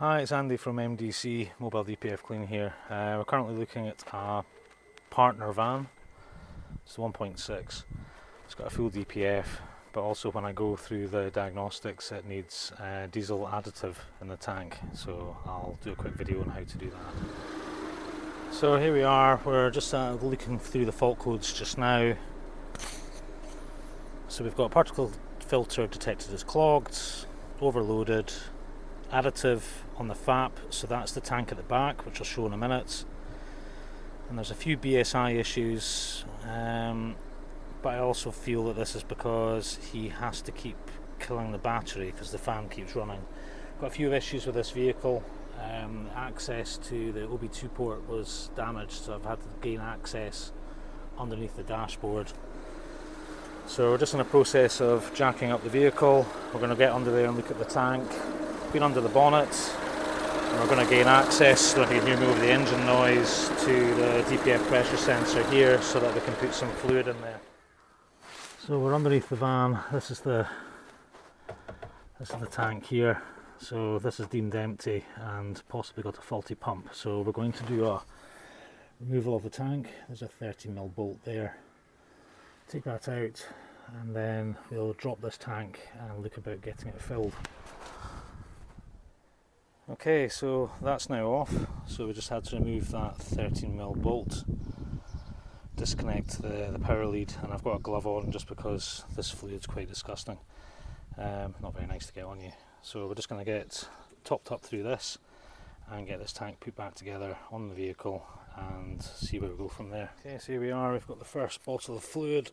Hi, it's Andy from MDC Mobile DPF Clean here. We're currently looking at a partner van. It's 1.6. It's got a full DPF, but also when I go through the diagnostics it needs diesel additive in the tank, so I'll do a quick video on how to do that. So here we are, we're just looking through the fault codes just now. So we've got a particle filter detected as clogged, overloaded, additive on the FAP, so that's the tank at the back, which I'll show in a minute. And there's a few BSI issues, but I also feel that this is because he has to keep killing the battery because the fan keeps running. Got a few issues with this vehicle. Access to the OB2 port was damaged, so I've had to gain access underneath the dashboard. So we're just in the process of jacking up the vehicle. We're going to get under there and look at the tank. Been under the bonnet, and we're going to gain access, so if you can hear me over the engine noise, to the DPF pressure sensor here so that we can put some fluid in there. So we're underneath the van. This is the tank here. So this is deemed empty and possibly got a faulty pump. So we're going to do a removal of the tank. There's a 30mm bolt there. Take that out and then we'll drop this tank and look about getting it filled. Okay, so that's now off, so we just had to remove that 13mm bolt, disconnect the power lead, and I've got a glove on just because this fluid's quite disgusting. Not very nice to get on you. So we're just going to get topped up through this and get this tank put back together on the vehicle and see where we go from there. Okay, so here we are, we've got the first bottle of fluid.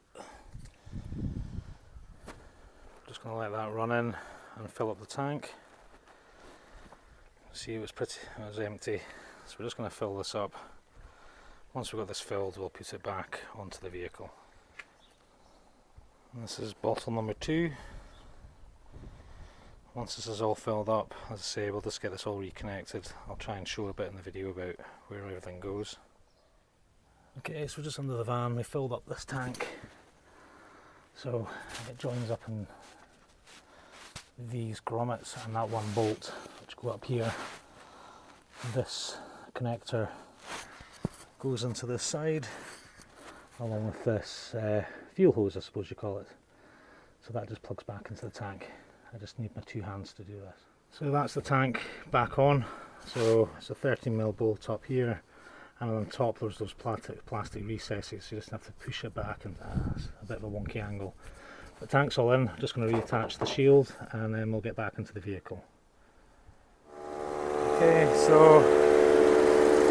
Just going to let that run in and fill up the tank. See, it was empty, so we're just going to fill this up. Once we've got this filled, we'll put it back onto the vehicle. And this is bottle number 2. Once this is all filled up, as I say, we'll just get this all reconnected. I'll try and show a bit in the video about where everything goes. Okay, so we're just under the van, we filled up this tank. So it joins up in these grommets and that one bolt which go up here. This connector goes into this side along with this fuel hose, I suppose you call it. So that just plugs back into the tank. I just need my 2 hands to do this. So that's the tank back on. So it's a 13mm bolt up here, and on top there's those plastic recesses, so you just have to push it back, and it's a bit of a wonky angle. The tank's all in, just going to reattach the shield and then we'll get back into the vehicle. Okay, so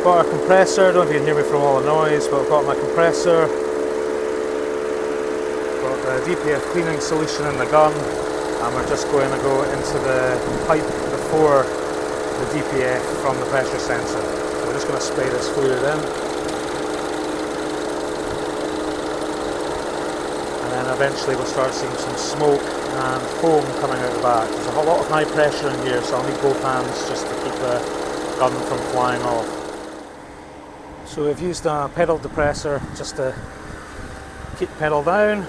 got our compressor. I don't know if you can hear me from all the noise, but I've got my compressor. Got the DPF cleaning solution in the gun, and we're just going to go into the pipe before the DPF from the pressure sensor. So we're just going to spray this fluid in. And eventually we'll start seeing some smoke and foam coming out the back. There's a lot of high pressure in here, so I'll need both hands just to keep the gun from flying off. So we've used a pedal depressor just to keep the pedal down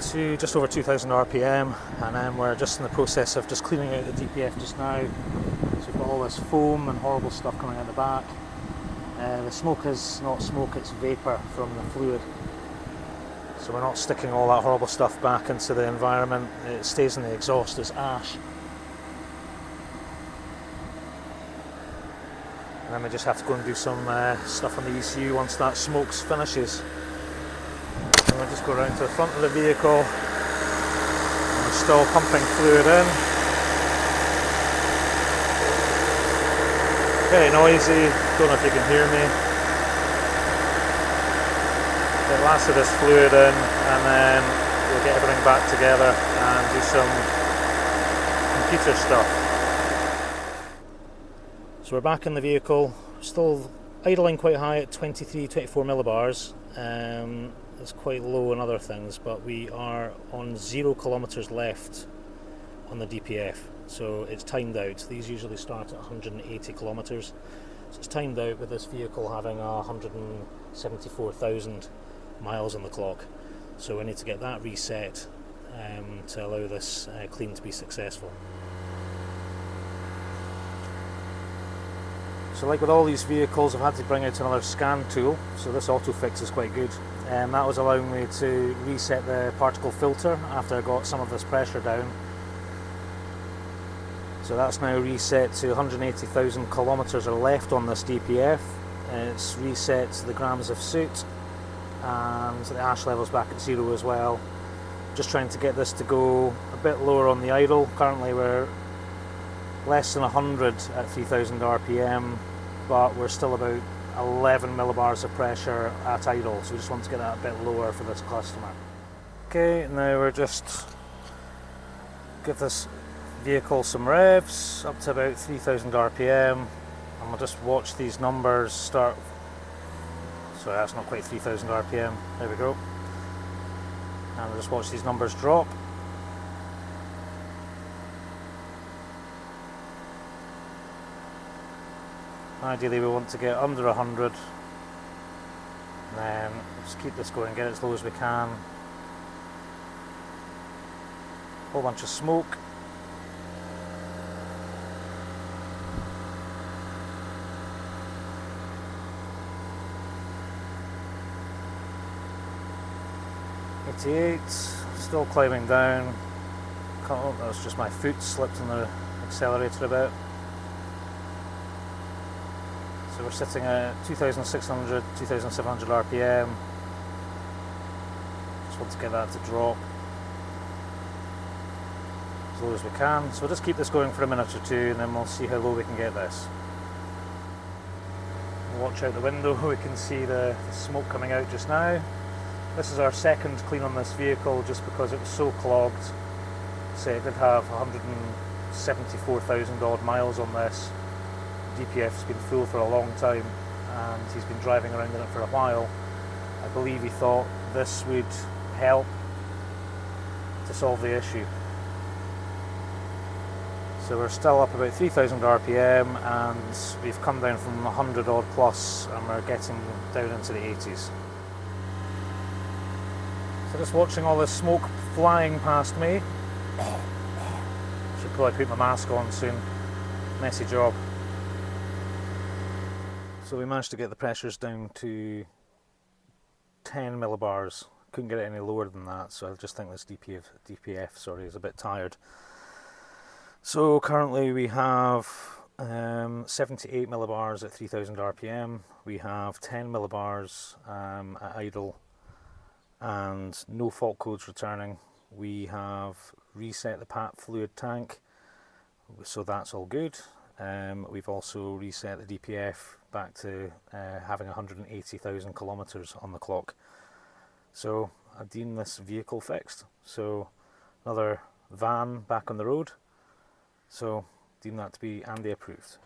to just over 2000 RPM, and then we're just in the process of just cleaning out the DPF just now. So we've got all this foam and horrible stuff coming out the back. The smoke is not smoke, it's vapour from the fluid. So we're not sticking all that horrible stuff back into the environment, it stays in the exhaust as ash. And then we just have to go and do some stuff on the ECU once that smoke finishes. And we'll just go around to the front of the vehicle, and we're still pumping fluid in. Very noisy, don't know if you can hear me. Get lots of this fluid in, and then we'll get everything back together and do some computer stuff. So we're back in the vehicle, still idling quite high at 23-24 millibars. It's quite low in other things, but we are on 0 kilometers left on the DPF, so it's timed out. These usually start at 180 kilometers, so it's timed out with this vehicle having 174,000 miles on the clock. So we need to get that reset to allow this clean to be successful. So like with all these vehicles, I've had to bring out another scan tool, so this auto fix is quite good. And that was allowing me to reset the particle filter after I got some of this pressure down. So that's now reset to 180,000 kilometres are left on this DPF. It's reset to the grams of soot, and the ash level's back at 0 as well. Just trying to get this to go a bit lower on the idle. Currently we're less than 100 at 3000 RPM, but we're still about 11 millibars of pressure at idle, so we just want to get that a bit lower for this customer. Okay, now we're just give this vehicle some revs up to about 3000 RPM, and we'll just watch these numbers start. Sorry, that's not quite 3000 RPM. There we go. And we'll just watch these numbers drop. Ideally we want to get under 100, and then just keep this going, get it as low as we can. Whole bunch of smoke. Still climbing down. Oh, that was just my foot slipped on the accelerator a bit. So we're sitting at 2600, 2700 RPM. Just want to get that to drop as low as we can. So we'll just keep this going for a minute or two, and then we'll see how low we can get this. Watch out the window, we can see the smoke coming out just now. This is our second clean on this vehicle just because it was so clogged. So it did have 174,000 odd miles on this. DPF's been full for a long time, and he's been driving around in it for a while. I believe he thought this would help to solve the issue. So we're still up about 3000 RPM, and we've come down from 100 odd plus, and we're getting down into the 80s. So just watching all this smoke flying past me. Should probably put my mask on soon. Messy job. So we managed to get the pressures down to 10 millibars. Couldn't get it any lower than that, so I just think this DPF is a bit tired. So currently we have 78 millibars at 3000 RPM. We have 10 millibars at idle, and no fault codes returning. We have reset the PAP fluid tank, so that's all good. We've also reset the DPF back to having 180,000 kilometres on the clock. So I deem this vehicle fixed. So another van back on the road. So deem that to be Andy approved.